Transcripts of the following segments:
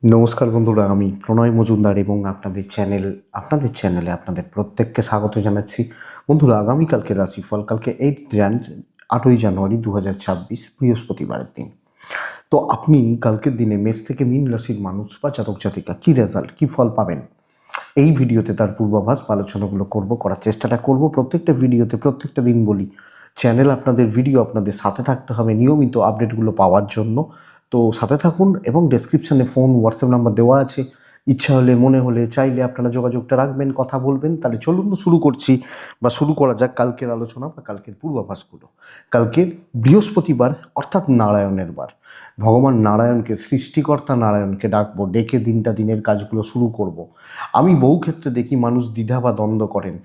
নমস্কার বন্ধুরা, আমি প্রণয় মজুমদার এবং আপনাদের চ্যানেলে আপনাদের প্রত্যেককে স্বাগত জানাচ্ছি। বন্ধুরা, আগামীকালকে রাশিফল কালকে 8ই জানুয়ারি 2026 বৃহস্পতিবারের দিন। তো আপনি কালকের দিনে মেষ থেকে মীন রাশির মানুষ বা জাতক জাতিকা কী রেজাল্ট, কী ফল পাবেন, এই ভিডিওতে তার পূর্বাভাস বা আলোচনাগুলো করার চেষ্টাটা করব। প্রত্যেকটা ভিডিওতে প্রত্যেকটা দিন বলি, চ্যানেল আপনাদের, ভিডিও আপনাদের সাথে থাকতে হবে নিয়মিত আপডেটগুলো পাওয়ার জন্য। তো সাথে থাকুন এবং ডেসক্রিপশানে ফোন হোয়াটসঅ্যাপ নাম্বার দেওয়া আছে। ইচ্ছা হলে, মনে হলে, চাইলে আপনারা যোগাযোগটা রাখবেন, কথা বলবেন। তাহলে চলুন শুরু করা যাক কালকের আলোচনা বা কালকের পূর্বাভাসগুলো। কালকের বৃহস্পতিবার, অর্থাৎ নারায়ণের বার। ভগবান নারায়ণকে, সৃষ্টিকর্তা নারায়ণকে ডাকবো, ডেকে দিনের কাজগুলো শুরু করব। আমি বহু ক্ষেত্রে দেখি মানুষ দ্বিধা বা দ্বন্দ্ব করেন,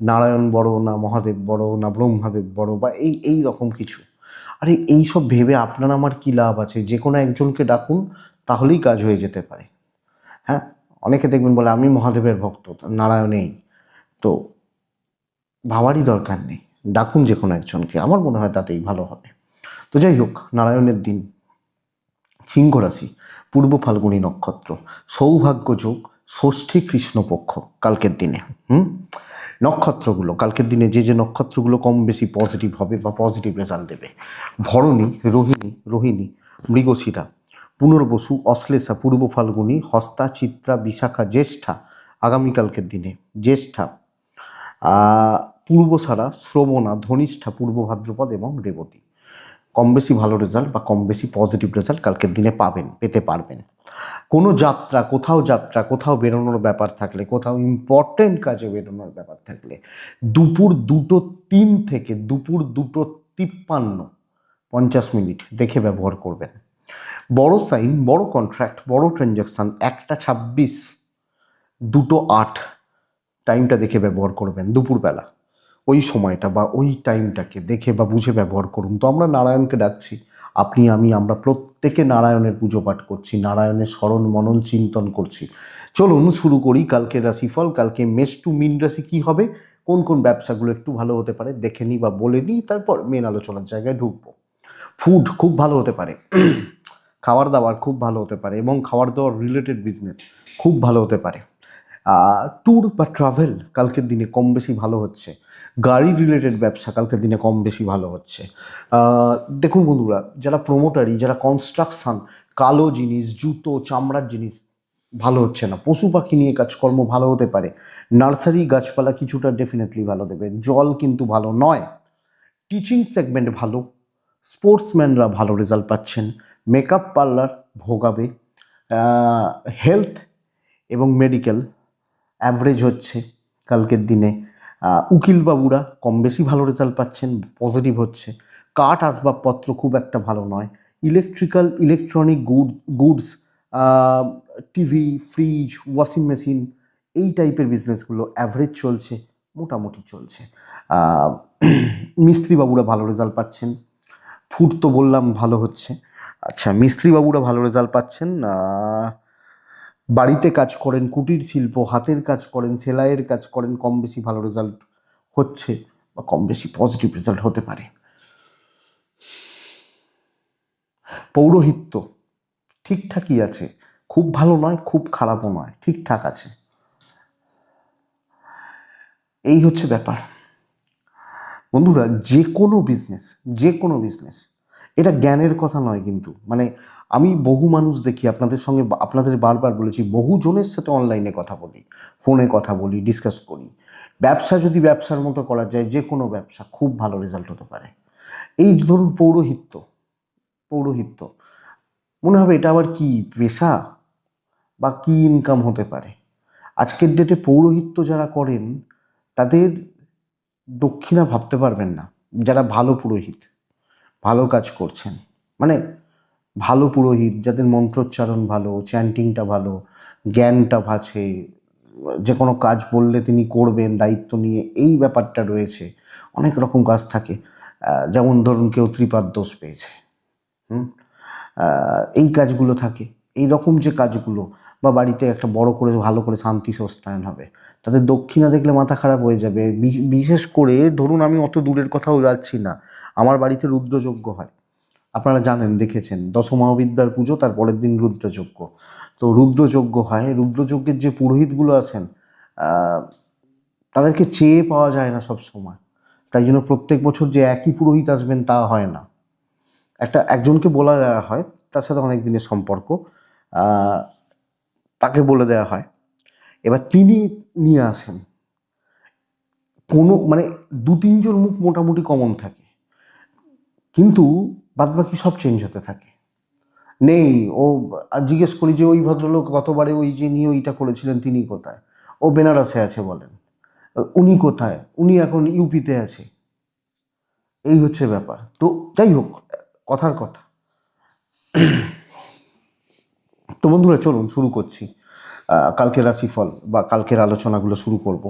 নারায়ণ বড় না মহাদেব বড় না ব্রহ্মাদেব বড় বা এই রকম কিছু। আরে এইসব ভেবে আপনার আমার কী লাভ আছে? যে কোনো একজনকে ডাকুন, তাহলেই কাজ হয়ে যেতে পারে। হ্যাঁ, অনেকে দেখবেন বলে আমি মহাদেবের ভক্ত, নারায়ণেই। তো ভাবারই দরকার নেই, ডাকুন যে কোনো একজনকে, আমার মনে হয় তাতেই ভালো হবে। তো যাই হোক, নারায়ণের দিন, সিংহ রাশি, পূর্ব ফাল্গুনী নক্ষত্র, সৌভাগ্য যোগ, ষষ্ঠী কৃষ্ণপক্ষ কালকের দিনে। নক্ষত্রগুলো কালকের দিনে যে নক্ষত্রগুলো কম বেশি পজিটিভ হবে বা পজিটিভ রেজাল্ট দেবে: ভরণী, রোহিণী, মৃগশিরা, পুনর্বসু, অশ্লেষা, পূর্ব ফাল্গুনী, হস্তা, চিত্রা, বিশাখা, জ্যেষ্ঠা আগামীকালকের দিনে, জ্যেষ্ঠা, পূর্বসারা, শ্রবণা, ধনিষ্ঠা, পূর্ব ভাদ্রপদ এবং রেবতী। কম বেশি ভালো রেজাল্ট বা কম বেশি পজিটিভ রেজাল্ট কালকের দিনে পেতে পারবেন। কোনো কোথাও বেরোনোর ব্যাপার থাকলে, কোথাও ইম্পর্টেন্ট কাজে বেরোনোর ব্যাপার থাকলে, দুপুর 2:03 থেকে দুপুর 2:53 50 মিনিট দেখে ব্যবহার করবেন। বড় সাইন, বড় কন্ট্রাক্ট, বড় ট্রানজাকশান 1:26, 2:08 টাইমটা দেখে ব্যবহার করবেন। দুপুরবেলা ওই সময়টা বা ওই টাইমটাকে দেখে বা বুঝে ব্যবহার করুন। তো আমরা নারায়ণকে ডাকছি, আপনি, আমরা প্রত্যেকে নারায়ণের পুজো পাঠ করছি, নারায়ণের স্মরণ মনন চিন্তন করছি। চলুন শুরু করি কালকের রাশিফল। কালকে মেষ টু মীন রাশি কী হবে, কোন কোন ব্যবসাগুলো একটু ভালো হতে পারে দেখে নিই বা বলে নিই, তারপর মেন আলোচনার জায়গায় ঢুকবো। ফুড খুব ভালো হতে পারে, খাবার দাবার খুব ভালো হতে পারে এবং খাবার দাবার রিলেটেড বিজনেস খুব ভালো হতে পারে। ট্যুর বা ট্রাভেল কালকের দিনে কম বেশি ভালো হচ্ছে। গাড়ি রিলেটেড ব্যবসা কালকের দিনে কম বেশি ভালো হচ্ছে। দেখুন বন্ধুরা, যারা প্রোমোটারি, যারা কনস্ট্রাকশান, কালো জিনিস, জুতো, চামড়ার জিনিস ভালো হচ্ছে না। পশু পাখি নিয়ে কাজকর্ম ভালো হতে পারে। নার্সারি, গাছপালা কিছুটা ডেফিনেটলি ভালো দেবে, জল কিন্তু ভালো নয়। টিচিং সেগমেন্ট ভালো, স্পোর্টসম্যানরা ভালো রেজাল্ট পাচ্ছেন। মেকআপ পার্লার ভোগাবে। হেলথ এবং মেডিকেল অ্যাভারেজ হচ্ছে কালকের দিনে। উকিল বাবুরা কম বেশি ভালো রেজাল্ট পাচ্ছেন, পজিটিভ হচ্ছে। কাঠ আসবাবপত্র খুব একটা ভালো নয়। Electronic goods, TV, fridge, washing machine, এই টাইপের বিজনেসগুলো অ্যাভারেজ চলছে, মোটামুটি চলছে। মিস্ত্রি বাবুরা ভালো রেজাল্ট পাচ্ছেন। ফুড তো বললাম ভালো হচ্ছে। আচ্ছা, মিস্ত্রি বাবুরা ভালো রেজাল্ট পাচ্ছেন। বাড়িতে কাজ করেন, কুটির শিল্প, হাতের কাজ করেন, সেলাইয়ের কাজ করেন, কম বেশি ভালো রেজাল্ট হচ্ছে বা কম বেশি পজিটিভ রেজাল্ট হতে পারে। পৌরোহিত্য ঠিকঠাকই আছে, খুব ভালো নয়, খুব খারাপও নয়, ঠিকঠাক আছে। এই হচ্ছে ব্যাপার বন্ধুরা। যে কোনো বিজনেস, এটা জ্ঞানের কথা নয় কিন্তু, মানে আমি বহু মানুষ দেখি, আপনাদের বারবার বলেছি, বহু জনের সাথে অনলাইনে কথা বলি, ফোনে কথা বলি, ডিসকাস করি। ব্যবসা যদি ব্যবসার মতো করা যায়, যে কোনো ব্যবসা খুব ভালো রেজাল্ট হতে পারে। এই ধরুন পৌরোহিত্য মনে হবে এটা আবার কি পেশা বা কি ইনকাম হতে পারে। আজকের ডেটে পৌরোহিত্য যারা করেন, তাদের দক্ষিণা ভাবতে পারবেন না। যারা ভালো পুরোহিত, ভালো কাজ করছেন, মানে ভালো পুরোহিত, যাদের মন্ত্রোচ্চারণ ভালো, চ্যান্টিংটা ভালো, জ্ঞানটা আছে, যে কোনো কাজ বললে তিনি করবেন দায়িত্ব নিয়ে, এই ব্যাপারটা রয়েছে। অনেক রকম কাজ থাকে, যেমন ধরুন কেউ ত্রিপাদ দোষ পেয়েছে, এই কাজগুলো থাকে। এই রকম যে কাজগুলো, বা বাড়িতে একটা বড় করে ভালো করে শান্তি সস্তায়ন হবে, তাদের দক্ষিণা দেখলে মাথা খারাপ হয়ে যাবে। বিশেষ করে ধরুন, আমি অত দূরের কথাও যাচ্ছি না, আমার বাড়িতে রুদ্রযজ্ঞ হয়, আপনারা জানেন, দেখেছেন, দশমহাবিদ্যার পুজো, তার পরের দিন রুদ্রযজ্ঞ। তো রুদ্রযজ্ঞ হয়, রুদ্রযজ্ঞের যে পুরোহিতগুলো আছেন তাদেরকে চেয়ে পাওয়া যায় না সব সময়, তাই জন্য প্রত্যেক বছর যে একই পুরোহিত আসবেন তা হয় না। একজনকে বলা দেওয়া হয়, তার সাথে অনেক দিনের সম্পর্ক, তাকে বলে দেওয়া হয়, এবার তিনি নিয়ে আসেন। কোনো মানে 2-3 জন মুখ মোটামুটি কমন থাকে, কিন্তু বাদবাকি সব চেঞ্জ হতে থাকে। নেই ও, জিজ্ঞেস করি যে ওই ভদ্রলোক গতবারে ওই যে নিয়ে ওইটা করেছিলেন তিনি কোথায়? ও বেনারসে আছে বলেন। উনি কোথায়? উনি এখন ইউপিতে আছে। এই হচ্ছে ব্যাপার। তো যাই হোক, কথার কথা। তো বন্ধুরা চলুন শুরু করছি কালকের রাশিফল বা কালকের আলোচনাগুলো শুরু করব।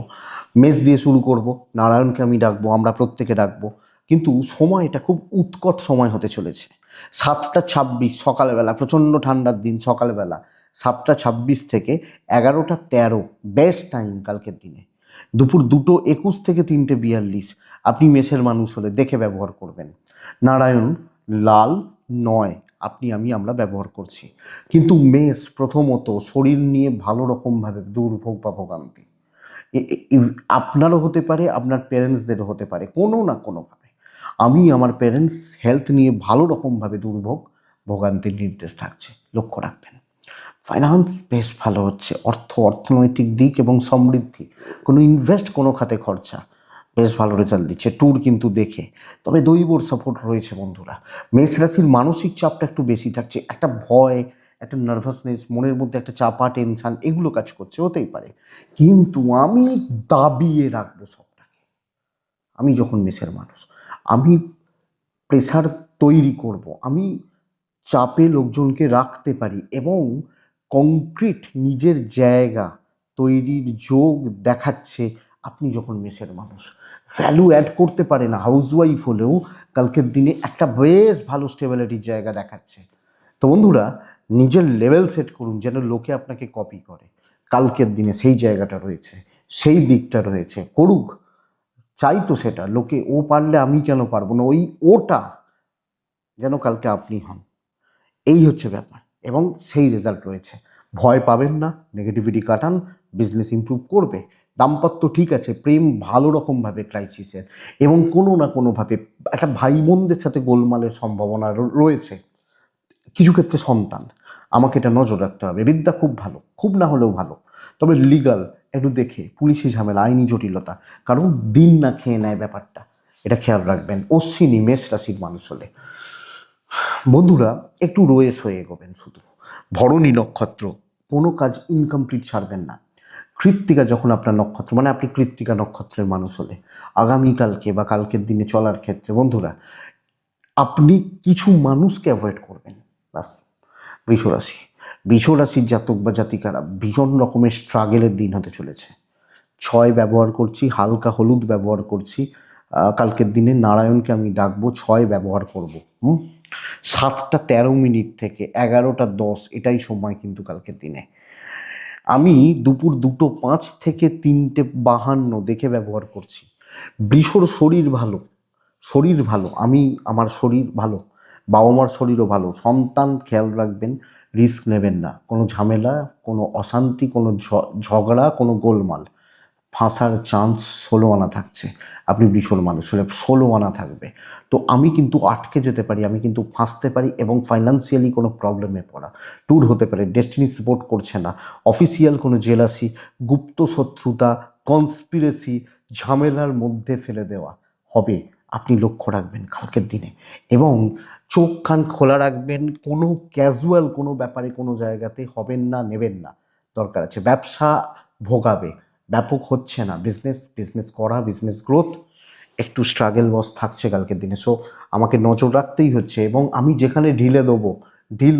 মেষ দিয়ে শুরু করব, নারায়ণকে আমি ডাকবো, আমরা প্রত্যেকে ডাকবো, কিন্তু সময়টা খুব উৎকট সময় হতে চলেছে। 7টা 26 সকালবেলা, প্রচণ্ড ঠান্ডার দিন, সকালবেলা 7টা 26 থেকে 11টা 13 বেস্ট টাইম কালকের দিনে। দুপুর 2টো 21 থেকে 3টে 42 আপনি মেষের মানুষ হলে দেখে ব্যবহার করবেন। নারায়ণ লাল 9 আপনি আমরা ব্যবহার করছি, কিন্তু মেষ প্রথমত শরীর নিয়ে ভালো রকমভাবে দুর্ভোগ বা ভোগান্তি আপনারও হতে পারে, আপনার প্যারেন্টসদেরও হতে পারে, কোনো না কোনোভাবে। আমার প্যারেন্টস হেলথ নিয়ে ভালো রকমভাবে দুর্ভোগ ভোগান্তির নির্দেশ থাকছে, লক্ষ্য রাখবেন। ফাইন্যান্স বেশ ভালো হচ্ছে, অর্থনৈতিক দিক এবং সমৃদ্ধি, কোনো ইনভেস্ট, কোনো খাতে খরচা বেশ ভালো রেজাল্ট দিচ্ছে। ট্যুর কিন্তু দেখে, তবে দৈবর সাপোর্ট রয়েছে বন্ধুরা। মেষ রাশির মানসিক চাপটা একটু বেশি থাকছে, একটা ভয়, একটা নার্ভাসনেস, মনের মধ্যে একটা চাপা টেনশান, এগুলো কাজ করছে, হতেই পারে। কিন্তু আমি দাবিয়ে রাখবো সবটাকে। আমি যখন মেষের মানুষ, আমি প্রেসার তৈরি করব, আমি চাপে লোকজনকে রাখতে পারি এবং কংক্রিট নিজের জায়গা তৈরির যোগ দেখাচ্ছে আপনি যখন মেষের মানুষ। ভ্যালু অ্যাড করতে পারে না, হাউসওয়াইফ হলেও কালকের দিনে একটা বেশ ভালো স্টেবিলিটির জায়গা দেখাচ্ছে। তো বন্ধুরা, নিজের লেভেল সেট করুন যেন লোকে আপনাকে কপি করে। কালকের দিনে সেই জায়গাটা রয়েছে, সেই দিকটা রয়েছে, করুক, চাই তো সেটা লোকে। ও পারলে আমি কেন পারবো না? ওটা যেন কালকে আপনি হন, এই হচ্ছে ব্যাপার, এবং সেই রেজাল্ট রয়েছে। ভয় পাবেন না, নেগেটিভিটি কাটান, বিজনেস ইমপ্রুভ করবে। দাম্পত্য ঠিক আছে, প্রেম ভালো রকমভাবে ক্রাইসিসের, এবং কোনো না কোনোভাবে একটা ভাই বোনদের সাথে গোলমালের সম্ভাবনা রয়েছে। কিছু ক্ষেত্রে সন্তান, আমাকে এটা নজর রাখতে হবে। বিদ্যা খুব ভালো, খুব না হলেও ভালো, তবে লিগাল একটু দেখে, পুলিশি ঝামেলা, আইনি জটিলতা, কারণ দিন না খেয়ে নেয় ব্যাপারটা, এটা খেয়াল রাখবেন অশ্বিনী মেষ রাশির মানুষ হলে। বন্ধুরা একটু রয়ে সয়ে এগোবেন শুধু। ভরণী নক্ষত্র, কোনো কাজ ইনকমপ্লিট ছাড়বেন না। কৃত্তিকা যখন আপনার নক্ষত্র, মানে আপনি কৃত্তিকা নক্ষত্রের মানুষ হলে আগামীকালকে বা কালকের দিনে চলার ক্ষেত্রে বন্ধুরা আপনি কিছু মানুষকে অ্যাভয়েড করবেন, বাস। বৃষরাশি, বৃষরাশির জাতক বা জাতিকারা ভীষণ রকমের স্ট্রাগেলের দিন হতে চলেছে। 6 ব্যবহার করছি, হালকা হলুদ ব্যবহার করছি, কালকের দিনে নারায়ণকে আমি ডাকবো, 6 ব্যবহার করব। 7টা 13 থেকে 11টা 10 এটাই সময় কিন্তু কালকের দিনে। আমি দুপুর 2টো 5 থেকে 3টে 52 দেখে ব্যবহার করছি। বৃষর শরীর ভালো, শরীর ভালো, আমার শরীর ভালো, বাবা মার শরীরও ভালো, সন্তান খেয়াল রাখবেন, রিস্ক নেবেন না, কোনো ঝামেলা, কোনো অশান্তি, কোনো ঝগড়া, কোনো গোলমাল, ফাঁসার চান্স 16 আনা থাকছে। আপনি বিশাল মানুষ হলে 16 আনা থাকবে। তো আমি কিন্তু আটকে যেতে পারি, আমি কিন্তু ফাঁসতে পারি, এবং ফাইন্যান্সিয়ালি কোনো প্রবলেমে পড়া, ট্যুর হতে পারে, ডেস্টিনি সাপোর্ট করছে না, অফিসিয়াল কোনো জেলাসি, গুপ্ত শত্রুতা, কনস্পিরেসি, ঝামেলার মধ্যে ফেলে দেওয়া হবে। আপনি লক্ষ্য রাখবেন কালকের দিনে, এবং চোখ কান খোলা রাখবেন, কোনো ক্যাজুয়াল কোনো ব্যাপারে কোনো জায়গাতে হবেন না, নেবেন না। দরকার আছে ব্যবসা ভোগাবে, ব্যাপক হচ্ছে না, বিজনেস করা, বিজনেস গ্রোথ, একটু স্ট্রাগল বস থাকছে কালকের দিনে। সো আমাকে নজর রাখতেই হচ্ছে, এবং আমি যেখানে ঢিল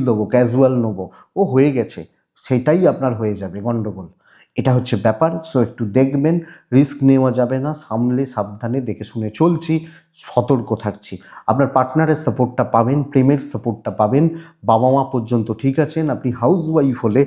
দেবো, ক্যাজুয়াল নেবো, ও হয়ে গেছে, সেটাই আপনার হয়ে যাবে গন্ডগোল। এটা হচ্ছে ব্যাপার। সো একটু দেখবেন, রিস্ক নেওয়া যাবে না, সামলে সাবধানে দেখে শুনে চলছি, সতর্ক থাকছি। আপনার পার্টনারের সাপোর্টটা পাবেন, প্রেমের সাপোর্টটা পাবেন, বাবা মা পর্যন্ত ঠিক আছেন, আপনি হাউসওয়াইফ হলে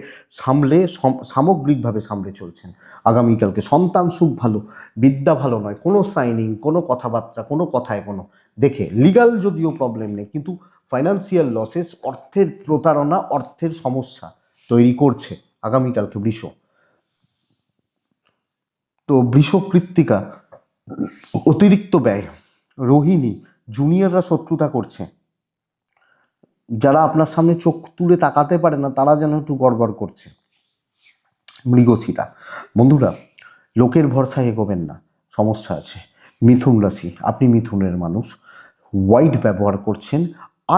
সামগ্রিকভাবে সামলে চলছেন। আগামীকালকে সন্তান সুখ ভালো, বিদ্যা ভালো নয়, কোনো সাইনিং, কোনো কথাবার্তা, কোনো কথায় কোনো দেখে, লিগাল যদিও প্রবলেম নেই, কিন্তু ফাইন্যান্সিয়াল লসেস, অর্থের প্রতারণা, অর্থের সমস্যা তৈরি করছে আগামীকালকে বৃষ। তো বৃষ কৃত্তিকা অতিরিক্ত ব্যয়, রোহিণী জুনিয়ররা শত্রুতা করছে, যারা আপনার সামনে চোখ তুলে তাকাতে পারে না তারা যেন একটু গড়বড় করছে। মৃগশিরা, বন্ধুরা লোকের ভরসায় এগোবেন না, সমস্যা আছে। মিথুন রাশি, আপনি মিথুনের মানুষ, হোয়াইট ব্যবহার করছেন,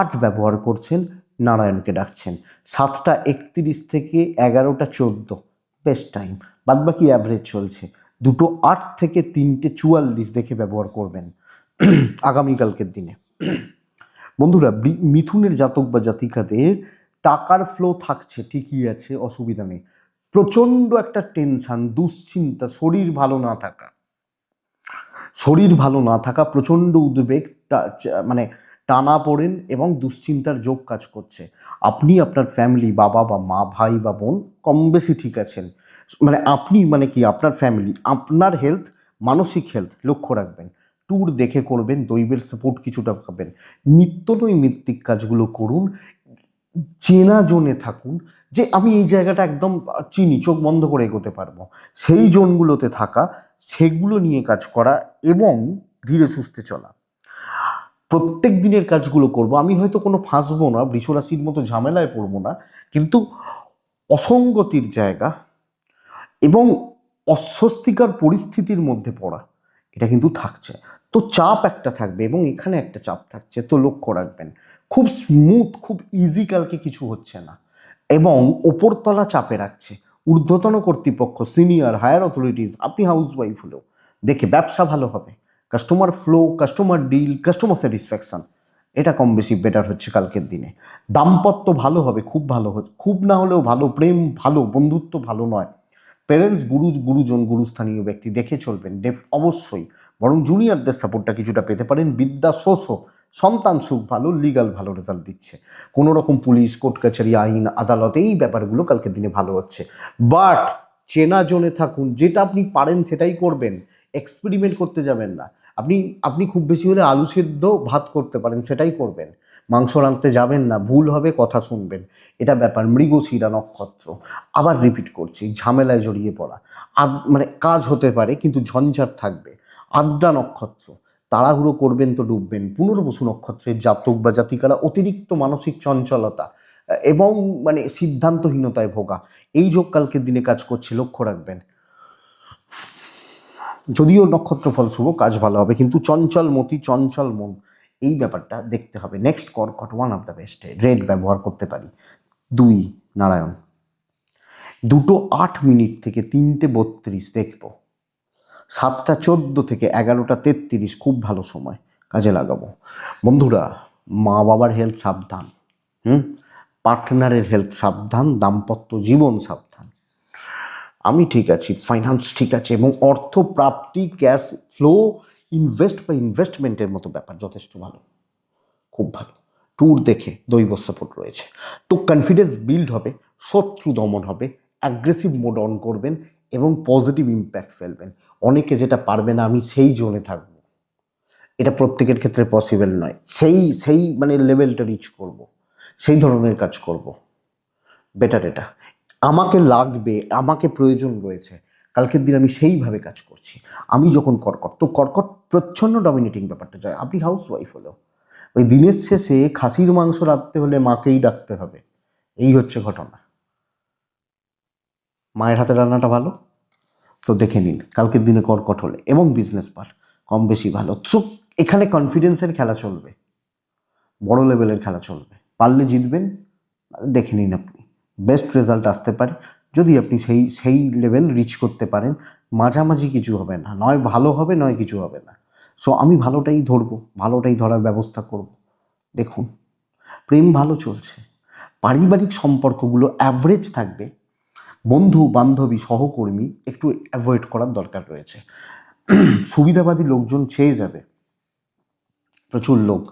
আট ব্যবহার করছেন, নারায়ণকে ডাকছেন। 7:31 থেকে 11:14 বেস্ট টাইম, বাদবাকি অ্যাভারেজ চলছে। 2:08 থেকে 3:44 দেখে ব্যবহার করবেন আগামীকালকের দিনে। বন্ধুরা মিথুনের জাতক বা জাতিকাদের টাকার ফ্লো থাকছে, ঠিকই আছে, অসুবিধা নেই। প্রচণ্ড একটা টেনশন, দুশ্চিন্তা, শরীর ভালো না থাকা, প্রচণ্ড উদ্বেগ, মানে টানা পড়েন এবং দুশ্চিন্তার যোগ কাজ করছে। আপনি আপনার ফ্যামিলি, বাবা বা মা, ভাই বা বোন কম বেশি ঠিক আছেন, মানে আপনি মানে কি আপনার ফ্যামিলি, আপনার হেলথ, মানসিক হেলথ লক্ষ্য রাখবেন। ট্যুর দেখে করবেন, দৈবের সাপোর্ট কিছুটা পাবেন। নিত্য নৈমিত্তিক কাজগুলো করুন, চেনা জোনে থাকুন, যে আমি এই জায়গাটা একদম চিনি, চোখ বন্ধ করে এগোতে পারবো, সেই জোনগুলোতে থাকা, সেগুলো নিয়ে কাজ করা এবং ধীরে সুস্থে চলা। প্রত্যেক দিনের কাজগুলো করব, আমি হয়তো কোনো ফাঁসবো না, বৃষরাশির মতো ঝামেলায় পড়বো না, কিন্তু অসঙ্গতির জায়গা এবং অস্বস্তিকর পরিস্থিতির মধ্যে পড়া, এটা কিন্তু থাকছে। তো চাপ একটা থাকবে এবং এখানে একটা চাপ থাকছে, তো লক্ষ্য রাখবেন। খুব স্মুথ, খুব ইজি কালকে কিছু হচ্ছে না এবং ওপরতলা চাপে রাখছে ঊর্ধ্বতন কর্তৃপক্ষ, সিনিয়র, হায়ার অথরিটিস। আপনি হাউস ওয়াইফ হলেও দেখে ব্যবসা ভালো হবে, customer flow, customer deal, customer satisfaction, এটা কম বেশি বেটার হচ্ছে কালকের দিনে। দাম্পত্য ভালো হবে, খুব ভালো হচ্ছে, খুব না হলেও ভালো, প্রেম ভালো, বন্ধুত্ব ভালো নয়। প্যারেন্টস, গুরুজন, গুরুস্থানীয় ব্যক্তি দেখে চলবেন অবশ্যই, বরং জুনিয়রদের সাপোর্টটা কিছুটা পেতে পারেন। বিদ্যা শোষো, সন্তান সুখ ভালো, লিগাল ভালো রেজাল্ট দিচ্ছে। কোনো রকম পুলিশ, কোর্ট কাছারি, আইন আদালত, এই ব্যাপারগুলো কালকের দিনে ভালো হচ্ছে। বাট চেনা জোনে থাকুন, যেটা আপনি পারেন সেটাই করবেন, এক্সপেরিমেন্ট করতে যাবেন না। আপনি আপনি খুব বেশি হলে আলু সেদ্ধ ভাত করতে পারেন, সেটাই করবেন, মাংস রাঁধতে যাবেন না, ভুল হবে, কথা শুনবেন, এটা ব্যাপার। মৃগশিরা নক্ষত্র, আবার রিপিট করছি, ঝামেলায় জড়িয়ে পড়া, মানে কাজ হতে পারে কিন্তু ঝঞ্ঝাট থাকবে। আদ্রা নক্ষত্র, তাড়াহুড়ো করবেন তো ডুববেন। পুনর্বসু নক্ষত্রের জাতক বা জাতিকারা অতিরিক্ত মানসিক চঞ্চলতা এবং মানে সিদ্ধান্তহীনতায় ভোগা, এই যোগ কালকের দিনে কাজ করছে, লক্ষ্য রাখবেন। যদিও নক্ষত্র ফল শুভ, কাজ ভালো হবে, কিন্তু চঞ্চল মতি, চঞ্চল মন, এই ব্যাপারটা দেখতে হবে। নেক্সট কর্কট, one of the best, red ব্যবহার করতে পারি। 2 নারায়ণ, 2:08 থেকে 3:32 দেখব। 7:14 থেকে 11:33 খুব ভালো সময়, কাজে লাগাবো। বন্ধুরা মা বাবার হেলথ সাবধান, পার্টনারের হেলথ সাবধান, দাম্পত্য জীবন সাবধান। আমি ঠিক আছি, ফাইন্যান্স ঠিক আছে এবং অর্থ প্রাপ্তি, ক্যাশ ফ্লো, ইনভেস্টমেন্টের মতো ব্যাপার যথেষ্ট ভালো, খুব ভালো। ট্যুর দেখে দৈব সাপোর্ট রয়েছে, তো কনফিডেন্স বিল্ড হবে, শত্রু দমন হবে, অ্যাগ্রেসিভ মোড অন করবেন এবং পজিটিভ ইম্প্যাক্ট ফেলবেন। অনেকে যেটা পারবে না, আমি সেই জোনে থাকবো, এটা প্রত্যেকের ক্ষেত্রে পসিবল নয়। সেই মানে লেভেলটা রিচ করব, সেই ধরনের কাজ করব, বেটার এটা। আমাকে লাগবে, আমাকে প্রয়োজন রয়েছে, কালকের দিন আমি সেইভাবে কাজ করছি। আমি যখন কর্কট, তো কর্কট প্রচ্ছন্ন ডমিনেটিং ব্যাপারটা যায়। আপনি হাউস ওয়াইফ হলেও ওই দিনের শেষে খাসির মাংস রাখতে হলে মাকেই ডাকতে হবে, এই হচ্ছে ঘটনা। মায়ের হাতে রান্নাটা ভালো, তো দেখে নিন কালকের দিনে কর্কট হলে, এবং বিজনেস পার কম বেশি ভালো। তো এখানে কনফিডেন্সের খেলা চলবে, বড় লেভেলের খেলা চলবে, পারলে জিতবেন, দেখে নিন আপনি বেস্ট রেজাল্ট আসতে পারে যদি আপনি সেই লেভেল রিচ করতে পারেন। মাঝামাঝি কিছু হবে না, নয় ভালো হবে নয় কিছু হবে না। সো আমি ভালোটাই ধরবো, ভালোটাই ধরার ব্যবস্থা করব। দেখুন প্রেম ভালো চলছে, পারিবারিক সম্পর্কগুলো অ্যাভারেজ থাকবে, বন্ধু বান্ধবী সহকর্মী একটু অ্যাভয়েড করার দরকার রয়েছে। সুবিধাবাদী লোকজন ছেয়ে যাবে, প্রচুর লোক,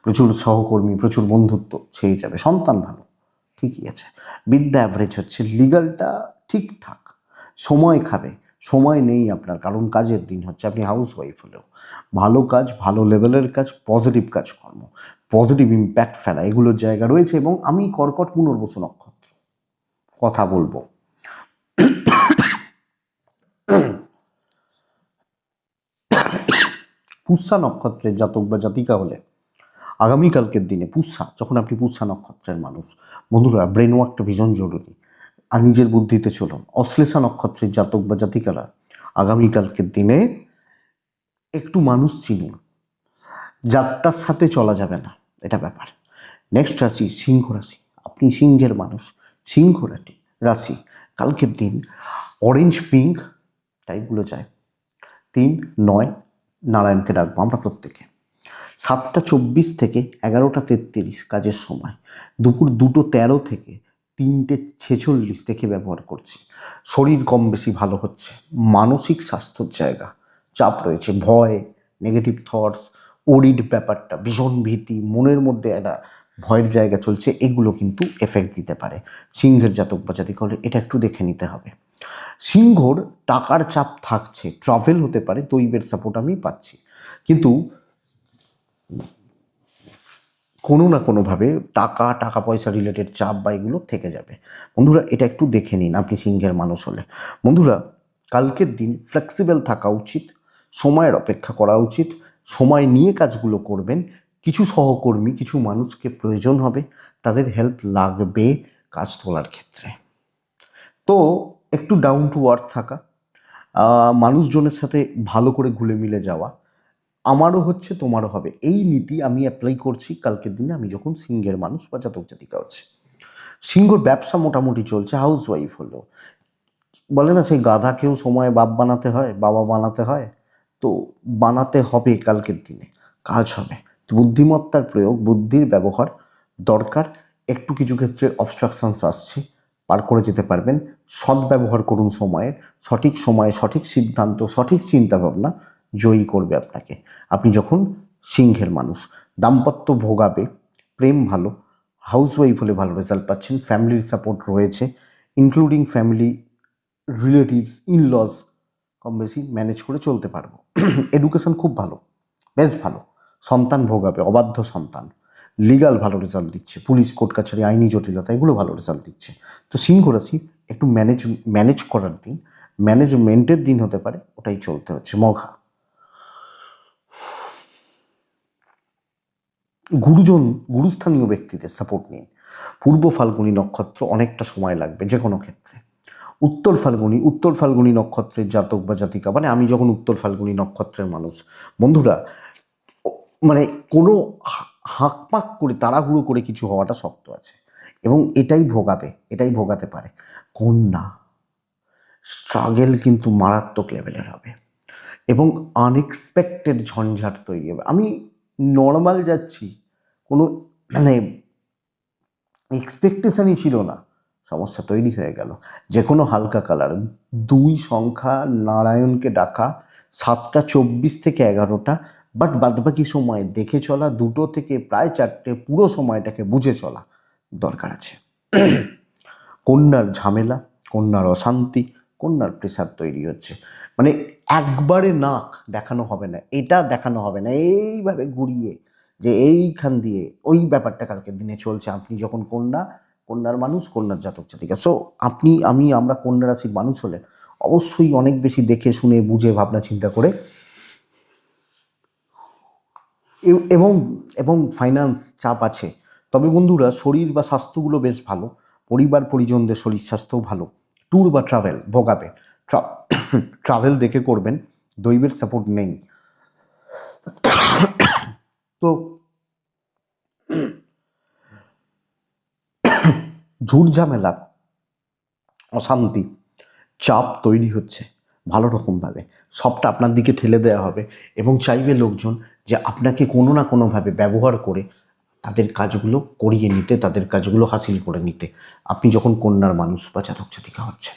প্রচুর সহকর্মী, প্রচুর বন্ধুত্ব ছেয়ে যাবে। সন্তান ভালো, ঠিকই আছে। বিদ্যা অ্যাভারেজ হচ্ছে, লিগালটা ঠিকঠাক, সময় খাবে, সময় নেই আপনার, কারণ কাজের দিন হচ্ছে, আপনি হাউস ওয়াইফ হলেও ভালো কাজ, ভালো লেভেলের কাজ, পজিটিভ কাজকর্ম, পজিটিভ ইম্প্যাক্ট ফেলা, এগুলোর জায়গা রয়েছে। এবং আমি কর্কট পুনর্বসু নক্ষত্র, কথা বলবো। পুষ্যা নক্ষত্রের জাতক বা জাতিকা হলে আগামীকালকের দিনে পুষ্যা, যখন আপনি পুষ্যা নক্ষত্রের মানুষ, বন্ধুরা ব্রেন ওয়ার্কটা ভীষণ জরুরি, আর নিজের বুদ্ধিতে চলুন। অশ্লেষা নক্ষত্রের জাতক বা জাতিকারা আগামীকালকের দিনে একটু মানুষ চিনুন, যাত্রার সাথে চলা যাবে না, এটা ব্যাপার। নেক্সট রাশি সিংহ রাশি, আপনি সিংহের মানুষ, সিংহ রাশি কালকের দিন অরেঞ্জ পিঙ্ক টাইপগুলো চায়। 3-9 নারায়ণকে ডাকবো আমরা প্রত্যেকে। 7টা 24 থেকে 11টা 33 কাজের সময়, দুপুর 2টো 13 থেকে 3টে 46 দেখে ব্যবহার করছি। শরীর কম বেশি ভালো হচ্ছে, মানসিক স্বাস্থ্যর জায়গা চাপ রয়েছে, ভয়, নেগেটিভ থটস, ওরিড ব্যাপারটা, ভীষণ ভীতি, মনের মধ্যে একটা ভয়ের জায়গা চলছে, এগুলো কিন্তু এফেক্ট দিতে পারে সিংহের জাতক বা জাতিকা হলে। এটা একটু দেখে নিতে হবে। সিংহর টাকার চাপ থাকছে, ট্রাভেল হতে পারে, দৈবের সাপোর্ট আমি পাচ্ছি, কিন্তু কোনো না কোনোভাবে টাকা পয়সা রিলেটেড চাপ বা এগুলো থেকে যাবে। বন্ধুরা এটা একটু দেখে নিন আপনি সিংহের মানুষ হলে। বন্ধুরা কালকের দিন ফ্লেক্সিবল থাকা উচিত, সময়ের অপেক্ষা করা উচিত, সময় নিয়ে কাজগুলো করবেন। কিছু সহকর্মী, কিছু মানুষকে প্রয়োজন হবে, তাদের হেল্প লাগবে কাজ তোলার ক্ষেত্রে। তো একটু ডাউন টু আর্থ থাকা, মানুষজনের সাথে ভালো করে ঘুলে মিলে যাওয়া, আমারও হচ্ছে তোমারও হবে, এই নীতি আমি অ্যাপ্লাই করছি কালকের দিনে আমি যখন সিংহের মানুষ বা জাতক জাতিকা হচ্ছে। সিংহর ব্যবসা মোটামুটি চলছে, হাউস ওয়াইফ হলো, বলে না সেই গাধাকেও সময় বাপ বানাতে হয়, বাবা বানাতে হয়, তো বানাতে হবে কালকের দিনে, কাজ হবে। তো বুদ্ধিমত্তার প্রয়োগ, বুদ্ধির ব্যবহার দরকার। একটু কিছু ক্ষেত্রে অবস্ট্রাকশনস আসছে, পার করে যেতে পারবেন। সদ্ব্যবহার করুন সময়ের, সঠিক সময়ে সঠিক সিদ্ধান্ত, সঠিক চিন্তাভাবনা জয়ী করবে আপনাকে। আপনি যখন সিংহের মানুষ, দাম্পত্য ভোগাবে, প্রেম ভালো, হাউসওয়াইফ হলে ভালো রেজাল্ট পাচ্ছেন, ফ্যামিলির সাপোর্ট রয়েছে, ইনক্লুডিং ফ্যামিলি, রিলেটিভস, ইনলজ, কম বেশি ম্যানেজ করে চলতে পারবো। এডুকেশন খুব ভালো, বেশ ভালো, সন্তান ভোগাবে, অবাধ্য সন্তান, লিগাল ভালো রেজাল্ট দিচ্ছে, পুলিশ কোর্ট কাছারি আইনি জটিলতা এগুলো ভালো রেজাল্ট দিচ্ছে। তো সিংহ রাশি একটু ম্যানেজ করার দিন, ম্যানেজমেন্টের দিন হতে পারে, ওটাই চলতে হচ্ছে। মঘা, গুরুস্থানীয় ব্যক্তিদের সাপোর্ট নিন। পূর্ব ফাল্গুনী নক্ষত্র অনেকটা সময় লাগবে যে কোনো ক্ষেত্রে। উত্তর ফাল্গুনী নক্ষত্রের জাতক বা জাতিকা, মানে আমি যখন উত্তর ফাল্গুনী নক্ষত্রের মানুষ, বন্ধুরা মানে কোনো হাঁকপাক করে তাড়াহুড়ো করে কিছু হওয়াটা শক্ত আছে, এবং এটাই ভোগাতে পারে। কন্যা, স্ট্রাগেল কিন্তু মারাত্মক লেভেলের হবে, এবং আনএক্সপেক্টেড ঝঞ্ঝাট তৈরি হবে। আমি নর্মাল যাচ্ছি, কোনো মানে এক্সপেকটেশনই ছিল না, সমস্যা তৈরি হয়ে গেল। যে কোনো হালকা কালার, 2 সংখ্যা নারায়ণকে ডাকা, 7টা 24 থেকে 11টা, বাট বাদবাকি সময় দেখে চলা, 2টো থেকে প্রায় 4টে, পুরো সময়টাকে বুঝে চলা দরকার আছে। কন্যার ঝামেলা, কন্যার অশান্তি, কন্যার প্রেশার তৈরি হচ্ছে, মানে একবারে নাক দেখানো হবে না, এটা দেখানো হবে না এইভাবে ঘুরিয়ে যে এইখান দিয়ে, ওই ব্যাপারটা কালকের দিনে চলছে। আপনি যখন কন্যার মানুষ, কন্যার জাতক জাতিকা, সো আমরা কন্যা রাশির মানুষ হলে অবশ্যই অনেক বেশি দেখে শুনে বুঝে ভাবনা চিন্তা করে, এবং এবং ফাইন্যান্স চাপ আছে। তবে বন্ধুরা শরীর বা স্বাস্থ্যগুলো বেশ ভালো, পরিবার পরিজনদের শরীর স্বাস্থ্যও ভালো। ট্যুর বা ট্রাভেল ভোগাবে, ট্রাভেল দেখে করবেন, দৈবের সাপোর্ট নেই। তো ঝুট ঝামেলা, অশান্তি, চাপ তৈরি হচ্ছে ভালো রকমভাবে, সবটা আপনার দিকে ঠেলে দেওয়া হবে, এবং চাইবে লোকজন যে আপনাকে কোনো না কোনোভাবে ব্যবহার করে তাদের কাজগুলো করিয়ে নিতে, তাদের কাজগুলো হাসিল করে নিতে, আপনি যখন কন্যার মানুষ বা জাতক জাতিকা হচ্ছেন।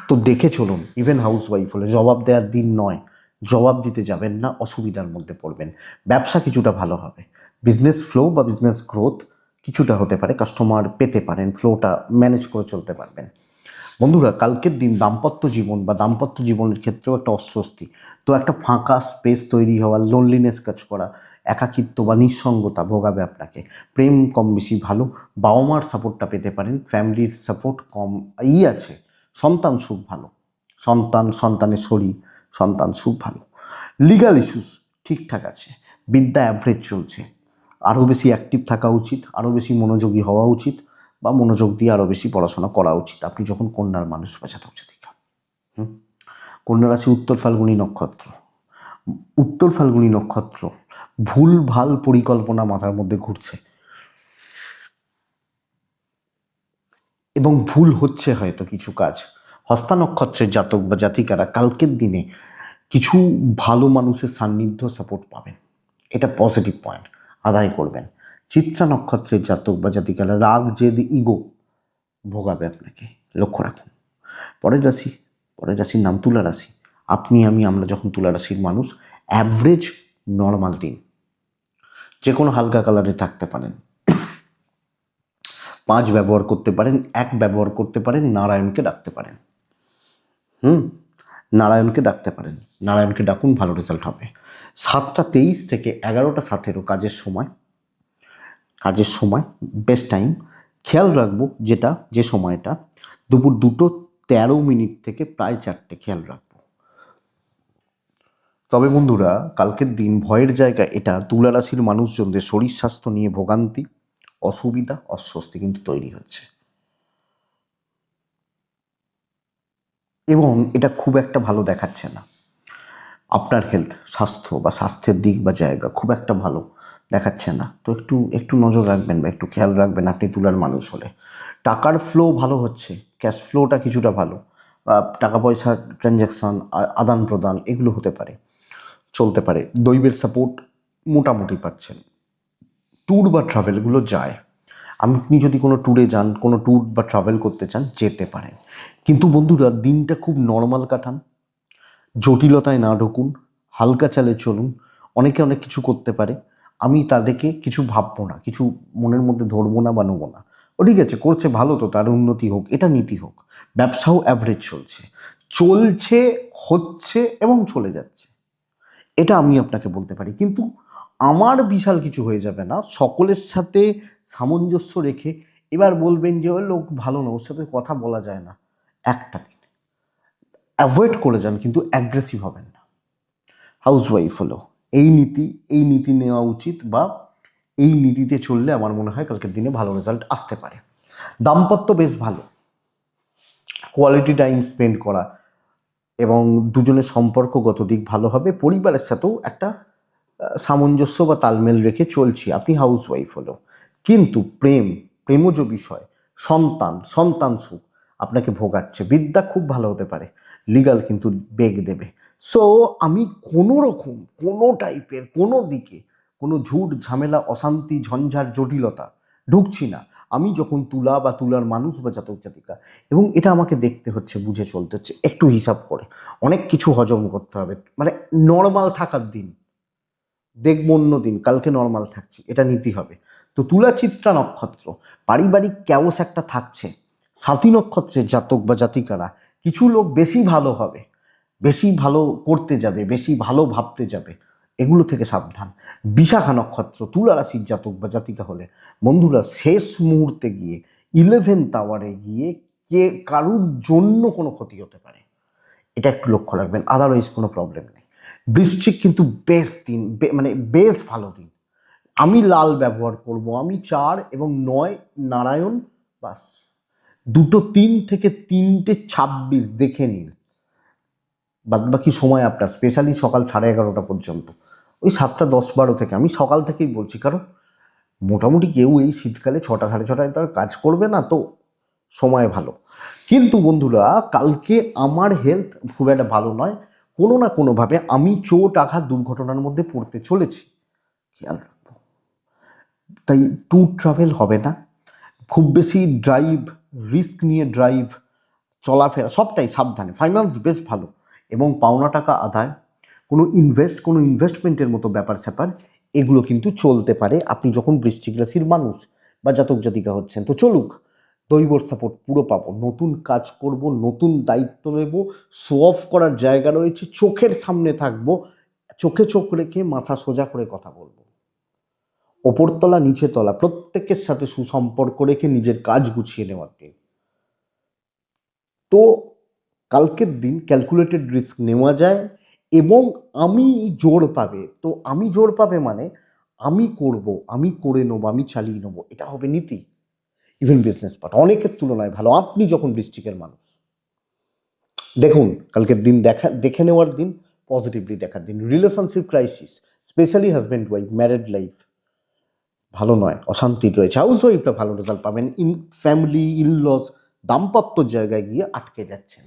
তো দেখে চলুন, ইভেন হাউস ওয়াইফ হলে জবাব দেওয়ার দিন নয়, জবাব দিতে যাবেন না, অসুবিধার মধ্যে পড়বেন। ব্যবসা কিছুটা ভালো হবে, বিজনেস ফ্লো বা বিজনেস গ্রোথ কিছুটা হতে পারে, কাস্টমার পেতে পারেন, ফ্লোটা ম্যানেজ করে চলতে পারবেন। বন্ধুরা কালকের দিন দাম্পত্য জীবনের ক্ষেত্রেও একটা অস্বস্তি, তো একটা ফাঁকা স্পেস তৈরি হওয়া, লোনলিনেস কাজ করা, একাকিত্ব বা নিঃসঙ্গতা ভোগাবে আপনাকে। প্রেম কম বেশি ভালো, বাবা মার সাপোর্টটা পেতে পারেন, ফ্যামিলির সাপোর্ট কম আছে। সন্তান সুখ ভালো, সন্তানের শরীর, সন্তান সুখ ভালো। লিগাল ইস্যুস ঠিকঠাক আছে। বিদ্যা অ্যাভারেজ চলছে। আরও বেশি অ্যাক্টিভ থাকা উচিত, আরও বেশি মনোযোগী হওয়া উচিত, বা মনোযোগ দিয়ে আরও বেশি পড়াশোনা করা উচিত আপনি যখন কন্যার মানুষ বা জাতক জাতিকা। কন্যা রাশি উত্তর ফাল্গুনী নক্ষত্র। উত্তর ফাল্গুনী নক্ষত্র ভুল ভাল পরিকল্পনা মাথার মধ্যে ঘুরছে এবং ভুল হচ্ছে হয়তো কিছু কাজ। হস্তা নক্ষত্রের জাতক বা জাতিকারা কালকের দিনে কিছু ভালো মানুষের সান্নিধ্য সাপোর্ট পাবেন, এটা পজিটিভ পয়েন্ট, আদায় করবেন। চিত্রা নক্ষত্রের জাতক বা জাতিকারা রাগ জেদ ইগো ভোগাবে আপনাকে, লক্ষ্য রাখুন। পরের রাশির নাম তুলা রাশি। আমরা যখন তুলা রাশির মানুষ, অ্যাভারেজ নর্মাল দিন, যে কোনো হালকা কালারে থাকতে পারেন। 5 ব্যবহার করতে পারেন, 1 ব্যবহার করতে পারেন, নারায়ণকে ডাকতে পারেন। নারায়ণকে ডাকতে পারেন, নারায়ণকে ডাকুন, ভালো রেজাল্ট হবে। 7:23 থেকে 11:17 কাজের সময় বেস্ট টাইম। খেয়াল রাখবো যে সময়টা দুপুর 2:13 থেকে প্রায় 4টে, খেয়াল রাখবো। তবে বন্ধুরা, কালকের দিন ভয়ের জায়গা এটা, তুলা রাশির মানুষজনদের শরীর স্বাস্থ্য নিয়ে ভোগান্তি, অসুবিধা, অস্বস্তি কিন্তু তৈরি হচ্ছে, এবং এটা খুব একটা ভালো দেখাচ্ছে না। আপনার স্বাস্থ্য বা স্বাস্থ্যের দিক বা জায়গা খুব একটা ভালো দেখাচ্ছে না। তো একটু নজর রাখবেন বা একটু খেয়াল রাখবেন আপনি তুলার মানুষ হলে। টাকার ফ্লো ভালো হচ্ছে, ক্যাশ ফ্লোটা কিছুটা ভালো, টাকা পয়সার ট্রানজ্যাকশান, আদান প্রদান এগুলো হতে পারে, চলতে পারে। দৈবের সাপোর্ট মোটামুটি পাচ্ছেন। ট্যুর বা ট্রাভেলগুলো যায়, আপনি যদি কোনো ট্যুরে যান, কোনো ট্যুর বা ট্রাভেল করতে চান, যেতে পারেন। কিন্তু বন্ধুরা, দিনটা খুব নর্মাল কাটান, জটিলতায় না ঢুকুন, হালকা চালে চলুন। অনেকে অনেক কিছু করতে পারে, আমি তাদেরকে কিছু ভাববো না, কিছু মনের মধ্যে ধরবো না বা নেবো না। ও ঠিক আছে, করছে ভালো, তো তার উন্নতি হোক, এটা নীতি হোক। ব্যবসাও অ্যাভারেজ চলছে, হচ্ছে এবং চলে যাচ্ছে, এটা আমি আপনাকে বলতে পারি। কিন্তু আমার বিশাল কিছু হয়ে যাবে না, সকলের সাথে সামঞ্জস্য রেখে। এবার বলবেন যে ওই লোক ভালো না, ওর সাথে কথা বলা যায় না, একটা দিন অ্যাভয়েড করে যান, কিন্তু অ্যাগ্রেসিভ হবেন না। হাউসওয়াইফ হলো এই নীতি নেওয়া উচিত, বা এই নীতিতে চললে আমার মনে হয় কালকের দিনে ভালো রেজাল্ট আসতে পারে। দাম্পত্য বেশ ভালো, কোয়ালিটি টাইম স্পেন্ড করা এবং দুজনের সম্পর্কগত দিক ভালো হবে। পরিবারের সাথেও একটা সামঞ্জস্য বা তালমেল রেখে চলছি, আপনি হাউসওয়াইফ হলো। কিন্তু প্রেমজ বিষয়, সন্তান সুখ আপনাকে ভোগাচ্ছে। বিদ্যা খুব ভালো হতে পারে, লিগাল কিন্তু বেগ দেবে। সো আমি কোনো রকম, কোনো টাইপের, কোনো দিকে কোনো ঝুট ঝামেলা, অশান্তি, ঝঞ্ঝাট, জটিলতা ঢুকছি না। আমি যখন তুলা বা তুলার মানুষ বা জাতক জাতিকা, এবং এটা আমাকে দেখতে হচ্ছে, বুঝে চলতে হচ্ছে, একটু হিসাব করে, অনেক কিছু হজম করতে হবে। মানে নর্মাল থাকার দিন দেখব, অন্য দিন কালকে নর্মাল থাকছি, এটা নীতি হবে। তো তুলা চিত্রা নক্ষত্র, পারিবারিক ক্যাওস একটা থাকছে। স্বাতী নক্ষত্রের জাতক বা জাতিকারা, কিছু লোক বেশি ভালো হবে, বেশি ভালো করতে যাবে, বেশি ভালো ভাবতে যাবে, এগুলো থেকে সাবধান। বিশাখা নক্ষত্র তুলা রাশির জাতক বা জাতিকা হলে, বন্ধুরা, শেষ মুহূর্তে গিয়ে 11th আওয়ারে গিয়ে কারুর জন্য কোনো ক্ষতি হতে পারে, এটা একটু লক্ষ্য রাখবেন। আদারওয়াইজ কোনো প্রবলেম নেই। বৃশ্চিক কিন্তু বেশ দিন, মানে বেশ ভালো দিন। আমি লাল ব্যবহার করব, আমি 4 এবং 9 নারায়ণ, বাস। 2:03 থেকে 3:26 দেখে নিন, বাদবাকি সময় আপনার, স্পেশালি সকাল 11:30 পর্যন্ত, ওই 7:10-12 থেকে। আমি সকাল থেকেই বলছি, কারণ মোটামুটি কেউ এই শীতকালে 6টা 6:30 তার কাজ করবে না, তো সময় ভালো। কিন্তু বন্ধুরা, কালকে আমার হেলথ খুব একটা ভালো নয়, কোনো না কোনোভাবে আমি চোট আঘাত দুর্ঘটনার মধ্যে পড়তে চলেছি, খেয়াল রাখবো। তাই ট্যুর ট্রাভেল হবে না, খুব বেশি ড্রাইভ, রিস্ক নিয়ে ড্রাইভ, চলাফেরা সবটাই সাবধানে। ফাইন্যান্স বেশ ভালো, এবং পাওনা টাকা আদায়, কোনো ইনভেস্টমেন্টের মতো ব্যাপার স্যাপার, এগুলো কিন্তু চলতে পারে আপনি যখন বৃশ্চিক রাশির মানুষ বা জাতক জাতিকা হচ্ছেন। তো চলুক, দৈবর সাপোর্ট পুরো পাবো, নতুন কাজ করব, নতুন দায়িত্ব নেব, শো অফ করার জায়গা রয়েছে, চোখের সামনে থাকবো, চোখে চোখ রেখে মাথা সোজা করে কথা বলবো। ওপরতলা নিচে তলা প্রত্যেকের সাথে সুসম্পর্ক রেখে নিজের কাজ গুছিয়ে নেওয়ার দিন। তো কালকের দিন ক্যালকুলেটেড রিস্ক নেওয়া যায় এবং আমি জোর পাবে। তো আমি জোর পাবে মানে আমি করব, আমি করে নেবো, আমি চালিয়ে নেবো, এটা হবে নীতি। ইভেন বিজনেস পার্ট অনেকের তুলনায় ভালো আপনি যখন বৃশ্চিকের মানুষ। দেখুন কালকের দিন দেখে নেওয়ার দিন, পজিটিভলি দেখার দিন। Relationship crisis, specially husband wife, married life ভালো নয়, অশান্তি রয়েছে। হাউস ওয়াইফরা ভালো রেজাল্ট পাবেন। ইন ফ্যামিলি ইনলস দাম্পত্যর জায়গায় গিয়ে আটকে যাচ্ছেন,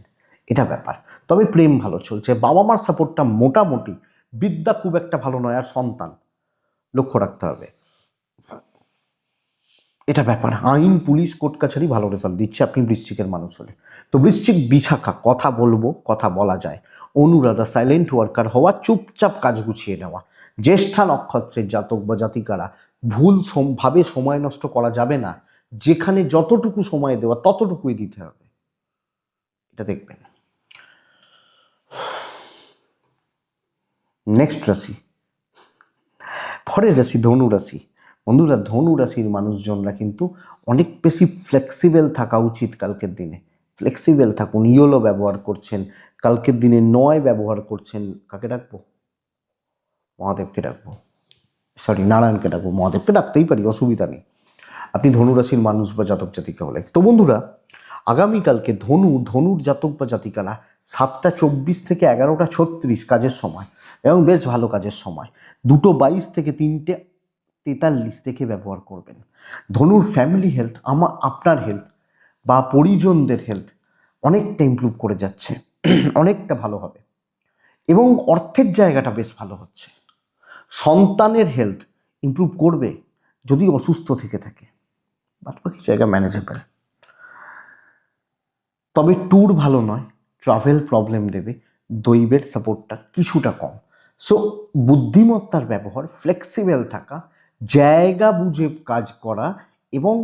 এটা ব্যাপার। তবে প্রেম ভালো চলছে, বাবা মার সাপোর্টটা মোটামুটি, বিদ্যা খুব একটা ভালো নয়, আর সন্তান লক্ষ্য রাখতে হবে, এটা ব্যাপার। আইন পুলিশ কোর্ট কাছারি ভালো রেজাল্ট দিচ্ছে আপনি বৃশ্চিকের মানুষ হলে। তো বৃশ্চিক বিশাখা, কথা বলবো, কথা বলা যায়। অনুরাধা সাইলেন্ট ওয়ার্কার হওয়া, চুপচাপ কাজ গুছিয়ে নেওয়া। জ্যেষ্ঠা নক্ষত্রের জাতক বা জাতিকারা ভুল ভাবে সময় নষ্ট করা যাবে না, যেখানে যতটুকু সময় দেওয়া ততটুকুই দিতে হবে, এটা দেখবেন। নেক্সট রাশি, পরের রাশি ধনু রাশি। বন্ধুরা ধনু রাশির মানুষজনরা কিন্তু অনেক বেশি ফ্লেক্সিবল থাকা উচিত কালকের দিনে। ফ্লেক্সিবল থাকুন, ইয়োলো ব্যবহার করছেন কালকের দিনে, নয় ব্যবহার করছেন। কাকে ডাকবো? মহাদেবকে ডাকবো, সরি নারায়ণকে ডাকবো। মহাদেবকে ডাকতেই পারি, অসুবিধা নেই আপনি ধনুরাশির মানুষ বা জাতক জাতিকা হলে। তো বন্ধুরা আগামীকালকে ধনুর জাতক বা জাতিকারা 7টা24 থেকে 11টা36 কাজের সময়, এবং বেশ ভালো কাজের সময়। 2টো22 থেকে 3টে43 দেখে ব্যবহার করবেন। ধনুর ফ্যামিলি হেলথ, আপনার হেলথ বা পরিজনদের হেলথ অনেকটা ইমপ্রুভ করে যাচ্ছে, অনেকটা ভালো হবে, এবং অর্থের জায়গাটা বেশ ভালো হচ্ছে। সন্তানের হেলথ ইমপ্রুভ করবে যদি অসুস্থ থেকে থাকে, বাকি জায়গা ম্যানেজেবল। তবে ট্যুর ভালো নয়, ট্রাভেল প্রবলেম দেবে, দৈবের সাপোর্টটা কিছুটা কম। সো বুদ্ধিমত্তার ব্যবহার, ফ্লেক্সিবল থাকা, জায়গা বুঝে কাজ করা এবং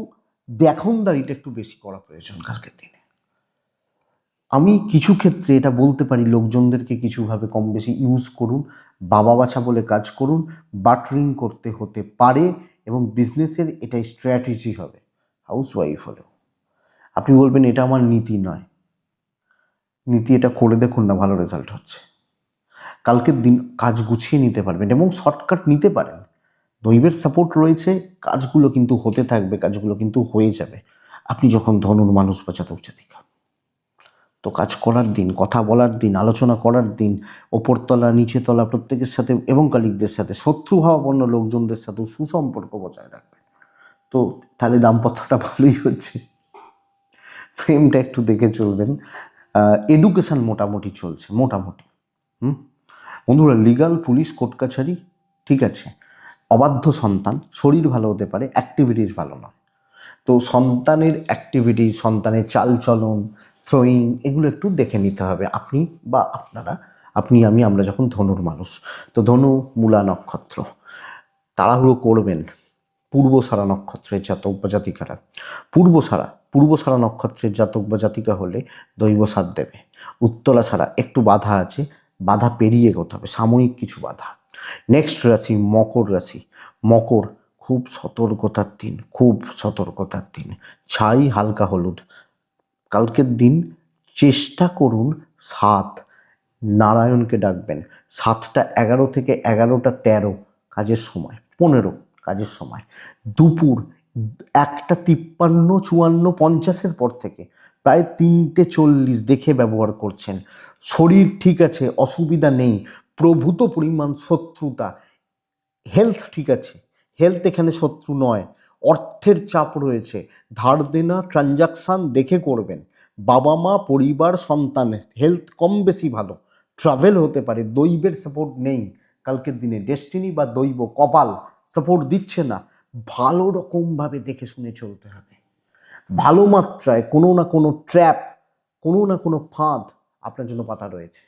দেখনদারিটা একটু বেশি করা প্রয়োজন কালকের দিনে। আমি কিছু ক্ষেত্রে এটা বলতে পারি, লোকজনদেরকে কিছুভাবে কম বেশি ইউজ করুন, বাবা বাছা বলে কাজ করুন, বার্টারিং করতে হতে পারে, এবং বিজনেসের এটাই স্ট্র্যাটেজি হবে। হাউস ওয়াইফ হলেও আপনি বলবেন এটা আমার নীতি নয়, নীতি এটা করে দেখুন না, ভালো রেজাল্ট হচ্ছে। কালকের দিন কাজ গুছিয়ে নিতে পারবেন এবং শর্টকাট নিতে পারেন। দৈবের সাপোর্ট রয়েছে, কাজগুলো কিন্তু হতে থাকবে, কাজগুলো কিন্তু হয়ে যাবে আপনি যখন ধনুর মানুষ বা জাতক জাতিকা। তো কাজ করার দিন, কথা বলার দিন, আলোচনা করার দিন, ওপরতলা নিচে তলা প্রত্যেকের সাথে এবং কালিকদের সাথে, শত্রুভাবাপন্ন লোকজনদের সাথেও সুসম্পর্ক বজায় রাখবেন। তো তাহলে দাম্পত্যটা ভালোই হচ্ছে। প্রেমটা একটু দেখে চলবেন। এডুকেশন মোটামুটি চলছে, মোটামুটি। বন্ধুরা লিগাল, পুলিশ, কোর্ট কাছারি ঠিক আছে। অবাধ্য সন্তান, শরীর ভালো হতে পারে, অ্যাক্টিভিটিস ভালো নয়। তো সন্তানের অ্যাক্টিভিটিস, সন্তানের চালচলন, থ্রোয়িং, এগুলো একটু দেখে নিতে হবে আপনি বা আপনারা, আপনি আমি, আমরা যখন ধনুর মানুষ। তো ধনু মূলা নক্ষত্র, তাড়াহুড়ো করবেন। পূর্বসারা নক্ষত্রের জাতক বা জাতিকারা, পূর্বসারা নক্ষত্রের জাতক বা জাতিকা হলে দৈব সাথ দেবে। উত্তরা ছাড়া একটু বাধা আছে, বাধা পেরিয়ে এগোতে হবে, সাময়িক কিছু বাধা। নেক্সট রাশি মকর রাশি। মকর খুব সতর্কতার দিন, খুব সতর্কতার দিন। ছাই হালকা হলুদ কালকের দিন। চেষ্টা করুন 7 নারায়ণকে ডাকবেন। 7টা11 থেকে 11টা13 কাজের সময়, 15 কাজের সময়। দুপুর 1টা53, 54, 50-এর পর থেকে প্রায় 3টে40 দেখে ব্যবহার করছেন। শরীর ঠিক আছে, অসুবিধা নেই, প্রভূত পরিমাণ শত্রুতা, হেলথ ঠিক আছে, হেলথ এখানে শত্রু নয়। অর্থের চাপ রয়েছে, ধার দেনা ট্রানজাকশান দেখে করবেন। বাবা মা, পরিবার, সন্তানের হেলথ কম বেশি ভালো। ট্রাভেল হতে পারে, দৈবের সাপোর্ট নেই কালকের দিনে, ডেস্টিনি বা দৈব কপাল সাপোর্ট দিচ্ছে না। ভালো রকমভাবে দেখে শুনে চলতে হবে, ভালো মাত্রায়। কোনো না কোনো ট্র্যাপ, কোনো না কোনো ফাঁদ আপনার জন্য পাতা রয়েছে।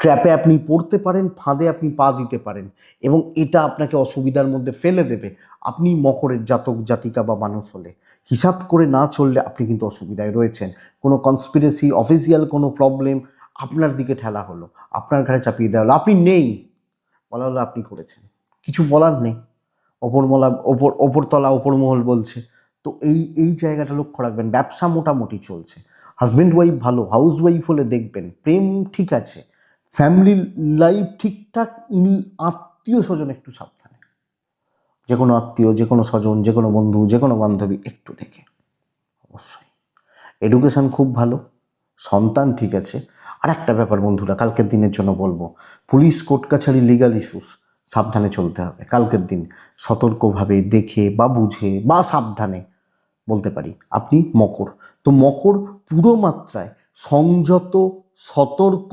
ট্র্যাপে আপনি পড়তে পারেন, ফাঁদে আপনি পা দিতে পারেন, এবং এটা আপনাকে অসুবিধার মধ্যে ফেলে দেবে। আপনি মকরের জাতক জাতিকা বা মানুষ হলে হিসাব করে না চললে আপনি কিন্তু অসুবিধায় রয়েছেন। কোনো কনস্পিরেসি, অফিসিয়াল কোনো প্রবলেম আপনার দিকে ঠেলা হলো, আপনার ঘাড়ে চাপিয়ে দেওয়া হলো, আপনি নেই, বলা হলো আপনি করেছেন, কিছু বলার নেই, ওপরতলা ওপরমহল বলছে। তো এই জায়গাটা লক্ষ্য রাখবেন। ব্যবসা মোটামুটি চলছে, হাজব্যান্ড ওয়াইফ ভালো, হাউস ওয়াইফ হলে দেখবেন প্রেম ঠিক আছে, ফ্যামিলি লাইফ ঠিকঠাক। আত্মীয় স্বজন একটু সাবধানে, যে কোনো আত্মীয়, যে কোনো স্বজন, যে কোনো বন্ধু, যে কোনো বান্ধবী একটু দেখে অবশ্যই। এডুকেশন খুব ভালো, সন্তান ঠিক আছে। আর একটা ব্যাপার বন্ধুরা, কালকের দিনের জন্য বলবো, পুলিশ কোর্ট কাছারি লিগাল ইস্যুস সাবধানে চলতে হবে কালকের দিন। সতর্কভাবে দেখে বা বুঝে বা সাবধানে বলতে পারি। আপনি মকর, তো মকর পুরো মাত্রায় সংযত, সতর্ক,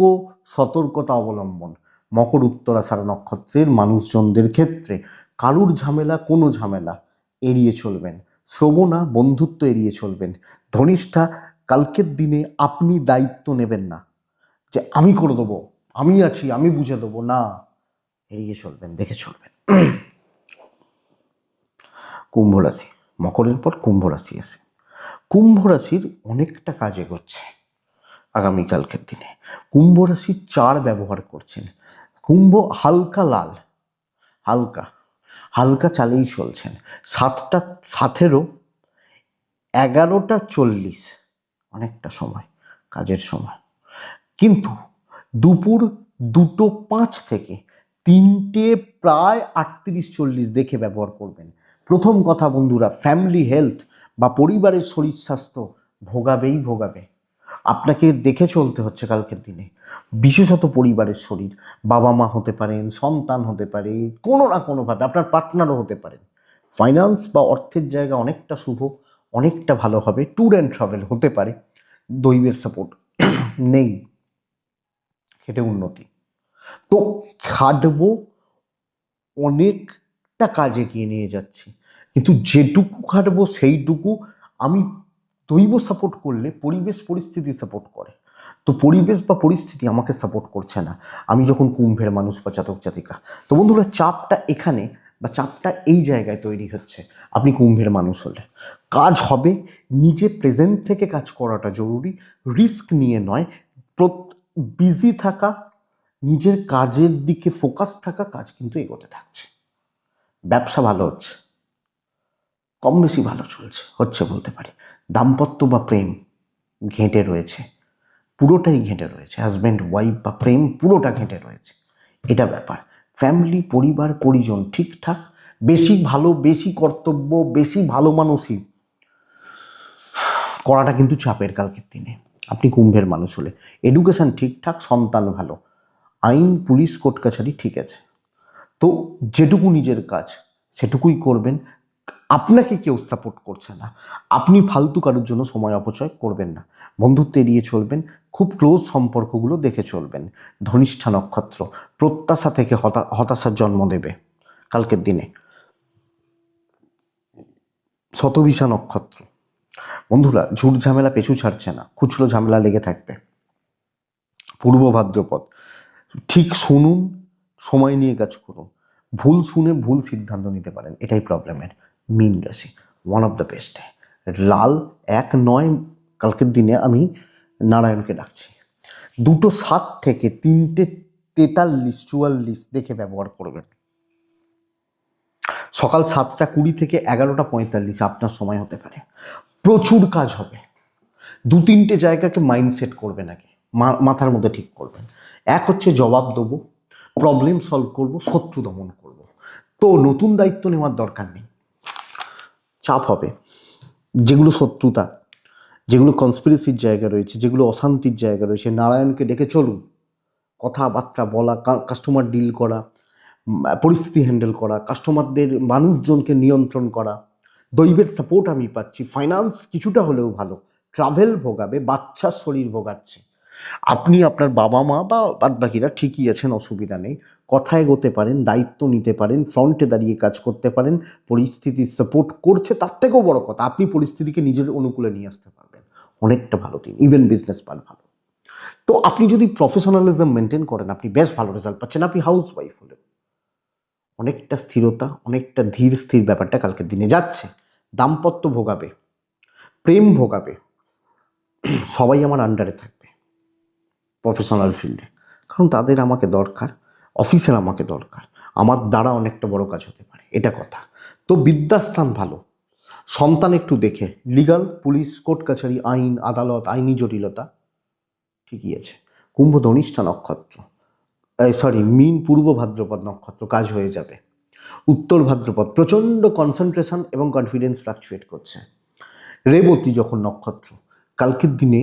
সতর্কতা অবলম্বন। মকর উত্তরাষাঢ়া নক্ষত্রের মানুষজনদের ক্ষেত্রে কারুর ঝামেলা, কোনো ঝামেলা এড়িয়ে চলবেন। শ্রবণা বন্ধুত্ব এড়িয়ে চলবেন। ধনিষ্ঠা কালকের দিনে আপনি দায়িত্ব নেবেন না, যে আমি করে দেবো, আমি আছি, আমি বুঝে দেবো, না, এড়িয়ে চলবেন, দেখে চলবেন। কুম্ভ রাশি, মকরের পর কুম্ভ রাশি আসে। কুম্ভ রাশির অনেকটা কাজ এগোচ্ছে আগামীকালকের দিনে। কুম্ভ রাশির 4 ব্যবহার করছেন। কুম্ভ হালকা লাল, হালকা হালকা চালেই চলছেন। 7টা 11:40 অনেকটা সময়, কাজের সময়। কিন্তু দুপুর 2:05 থেকে 3টে প্রায় 38-40 দেখে ব্যবহার করবেন। প্রথম কথা বন্ধুরা, ফ্যামিলি হেলথ বা পরিবারের শরীর স্বাস্থ্য ভোগাবেই ভোগাবে। আপনাকে দেখে চলতে হচ্ছে কালকের দিনে, বিশেষত পরিবারের শরীর। বাবা মা হতে পারেন, সন্তান হতে পারে, কোনো না কোনোভাবে আপনার পার্টনারও হতে পারেন। ফাইন্যান্স বা অর্থের জায়গা অনেকটা শুভ, অনেকটা ভালো হবে। ট্যুর অ্যান্ড ট্রাভেল হতে পারে। দৈবের সাপোর্ট নেই, খেটে উন্নতি। তো খাটবো, অনেকটা কাজ এগিয়ে নিয়ে যাচ্ছি, কিন্তু যেটুকু খাটবো সেইটুকু আমি দৈব সাপোর্ট করলে পরিবেশ পরিস্থিতি সাপোর্ট করে। তো পরিবেশ বা পরিস্থিতি আমাকে সাপোর্ট করছে না, আমি যখন কুম্ভের মানুষ বা জাতক জাতিকা। তো বন্ধুরা, চাপটা এখানে বা চাপটা এই জায়গায় তৈরি হচ্ছে। আপনি কুম্ভের মানুষ হলে কাজ হবে, নিজে প্রেজেন্ট থেকে কাজ করাটা জরুরি, রিস্ক নিয়ে নয়। বিজি থাকা, নিজের কাজের দিকে ফোকাস থাকা, কাজ কিন্তু এগোতে থাকছে। ব্যবসা ভালো হচ্ছে, কম বেশি ভালো চলছে, হচ্ছে বলতে পারি। দাম্পত্য বা প্রেম ঘেঁটে রয়েছে, পুরোটাই ঘেঁটে রয়েছে। হাজব্যান্ড ওয়াইফ বা প্রেম পুরোটা ঘেঁটে রয়েছে, এটা ব্যাপার। ফ্যামিলি, পরিবার, পরিজন ঠিকঠাক। বেশি ভালো, বেশি কর্তব্য, বেশি ভালো মানুষই করাটা কিন্তু চাপের কালকের দিনে আপনি কুম্ভের মানুষ হলে। এডুকেশন ঠিকঠাক, সন্তান ভালো, আইন পুলিশ কোর্ট কাছারি ঠিক আছে। তো যেটুকু নিজের কাজ সেটুকুই করবেন। আপনাকে কেউ সাপোর্ট করছে না, আপনি ফালতু কারোর জন্য সময় অপচয় করবেন না। বন্ধুত্ব এড়িয়ে চলবেন, খুব ক্লোজ সম্পর্কগুলো দেখে চলবেন। ধনিষ্ঠা নক্ষত্র প্রত্যাশা থেকে হতাশার জন্ম দেবে কালকের দিনে। শতভিষা নক্ষত্র বন্ধুরা, ঝুট ঝামেলা পেছু ছাড়ছে না, খুচরো ঝামেলা লেগে থাকবে। পূর্ব ভাদ্রপদ, ঠিক শুনুন, সময় নিয়ে কাজ করুন। ভুল শুনে ভুল সিদ্ধান্ত নিতে পারেন, এটাই প্রবলেমের। মীন রাশি ওয়ান অফ দ্য বেস্ট। লাল 1-9 কালকের দিনে আমি নারায়ণকে ডাকছি। 2:07 থেকে 3:43-44 দেখে ব্যবহার করবেন। সকাল 7:20 থেকে 11:45 আপনার সময় হতে পারে। প্রচুর কাজ হবে। 2-3টে জায়গাকে মাইন্ডসেট করবেন আগে, মাথার মধ্যে ঠিক করবেন। এক হচ্ছে জবাব দেবো, প্রবলেম সলভ করব, শত্রু দমন করব। তো নতুন দায়িত্ব নেওয়ার দরকার নেই, চাপ হবে। যেগুলো শত্রুতা, যেগুলো কনস্পিরেসির জায়গা রয়েছে, যেগুলো অশান্তির জায়গা রয়েছে, নারায়ণকে ডেকে চলুন। কথাবার্তা বলা, কাস্টমার ডিল করা, পরিস্থিতি হ্যান্ডেল করা, কাস্টমারদের মানুষজনকে নিয়ন্ত্রণ করা। দৈবের সাপোর্ট আমি পাচ্ছি। ফাইন্যান্স কিছুটা হলেও ভালো। ট্রাভেল ভোগাবে, বাচ্চার শরীর ভোগাচ্ছে। আপনি আপনার বাবা মা বা বাদবাকিরা ঠিকই আছেন, অসুবিধা নেই। কথায় এগোতে পারেন, দায়িত্ব নিতে পারেন, ফ্রন্টে দাঁড়িয়ে কাজ করতে পারেন। পরিস্থিতি সাপোর্ট করছে, তার থেকেও বড় কথা আপনি পরিস্থিতিকে নিজের অনুকূলে নিয়ে আসতে পারবেন। অনেকটা ভালো দিন, ইভেন বিজনেস পান ভালো। তো আপনি যদি প্রফেশনালিজম মেনটেন করেন, আপনি বেশ ভালো রেজাল্ট পাচ্ছেন। আপনি হাউস ওয়াইফ হলে অনেকটা স্থিরতা, অনেকটা ধীর স্থির ব্যাপারটা কালকের দিনে যাচ্ছে। দাম্পত্য ভোগাবে, প্রেম ভোগাবে, সবাই আমার আন্ডারে থাকবে প্রফেশনাল ফিল্ডে, কারণ তাদের আমাকে দরকার, অফিসের আমাকে দরকার, আমার দ্বারা অনেকটা বড় কাজ হতে পারে, এটা কথা। তো বিদ্যাস্থান ভালো, সন্তান একটু দেখে, লিগাল, পুলিশ, কোর্ট কাছারি, আইন, আদালত, আইনি জটিলতা ঠিকই আছে। কুম্ভ ধনিষ্ঠা নক্ষত্র, মীন পূর্ব ভাদ্রপদ নক্ষত্র, কাজ হয়ে যাবে। উত্তর ভাদ্রপদ প্রচণ্ড কনসেন্ট্রেশন এবং কনফিডেন্স ফ্লাকচুয়েট করছে। রেবতী যখন নক্ষত্র, কালকের দিনে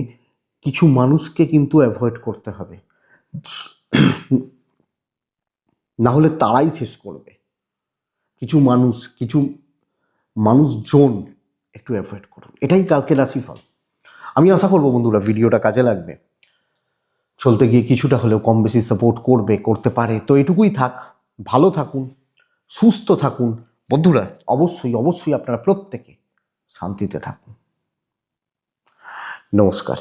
কিছু মানুষকে কিন্তু অ্যাভয়েড করতে হবে, না হলে তারাই শেষ করবে। কিছু মানুষজন একটু অ্যাভয়েড করুন, এটাই কালকে রাশিফল। আমি আশা করবো বন্ধুরা ভিডিওটা কাজে লাগবে, চলতে গিয়ে কিছুটা হলেও কম বেশি সাপোর্ট করতে পারে। তো এটুকুই থাক, ভালো থাকুন, সুস্থ থাকুন বন্ধুরা। অবশ্যই অবশ্যই আপনারা প্রত্যেকে শান্তিতে থাকুন। নমস্কার।